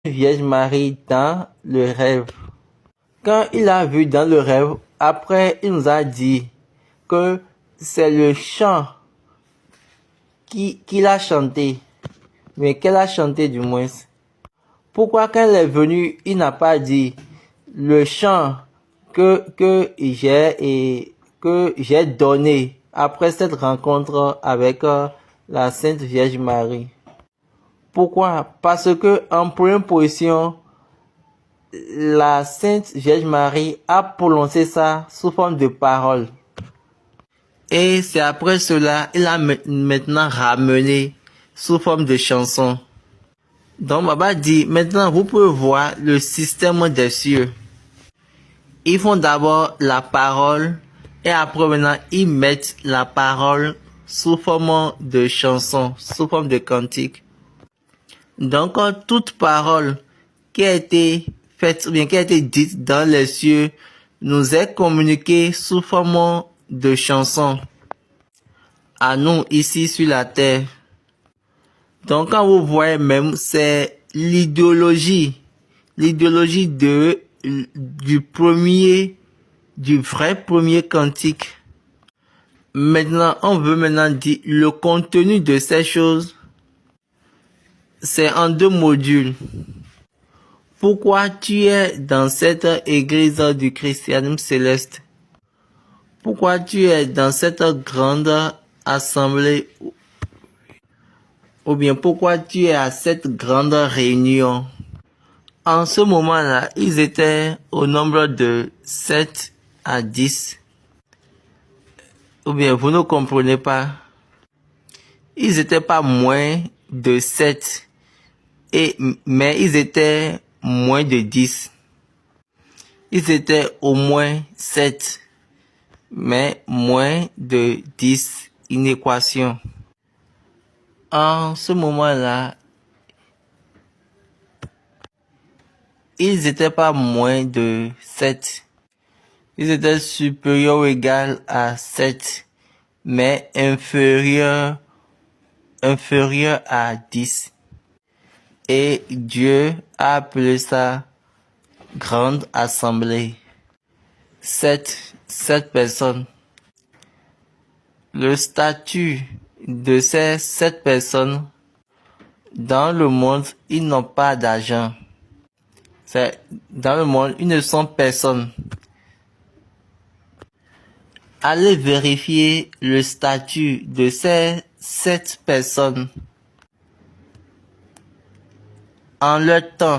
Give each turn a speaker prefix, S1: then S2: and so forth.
S1: Vierge Marie dans le rêve. Quand il a vu dans le rêve, après il nous a dit que c'est le chant qu'il a chanté, mais qu'elle a chanté du moins. Pourquoi quand elle est venue, il n'a pas dit le chant que j'ai donné après cette rencontre avec la Sainte Vierge Marie? Pourquoi? Parce que en première position, la Sainte Vierge Marie a prononcé ça sous forme de parole. Et c'est après cela, il a maintenant ramené sous forme de chanson. Donc, Baba dit, maintenant, vous pouvez voir le système des cieux. Ils font d'abord la parole et après maintenant, ils mettent la parole sous forme de chanson, sous forme de cantique. Donc, toute parole qui a été faite ou bien qui a été dite dans les cieux nous est communiquée sous forme de chanson à nous ici sur la terre. Donc, quand vous voyez même, c'est l'idéologie du vrai premier cantique. Maintenant, on veut maintenant dire le contenu de ces choses. C'est en 2 modules. Pourquoi tu es dans cette église du christianisme céleste? Pourquoi tu es dans cette grande assemblée? Ou bien pourquoi tu es à cette grande réunion? En ce moment-là, ils étaient au nombre de 7 à 10. Ou bien vous ne comprenez pas? Ils étaient pas moins de 7. Mais ils étaient moins de 10. Ils étaient au moins 7. Mais moins de 10. Une équation. En ce moment-là, ils n'étaient pas moins de 7. Ils étaient supérieurs ou égal à 7, mais inférieurs à 10. Et Dieu a appelé ça grande assemblée. 7 personnes. Le statut de ces 7 personnes, dans le monde, ils n'ont pas d'argent. Dans le monde, ils ne sont personne. Allez vérifier le statut de ces 7 personnes en leur temps.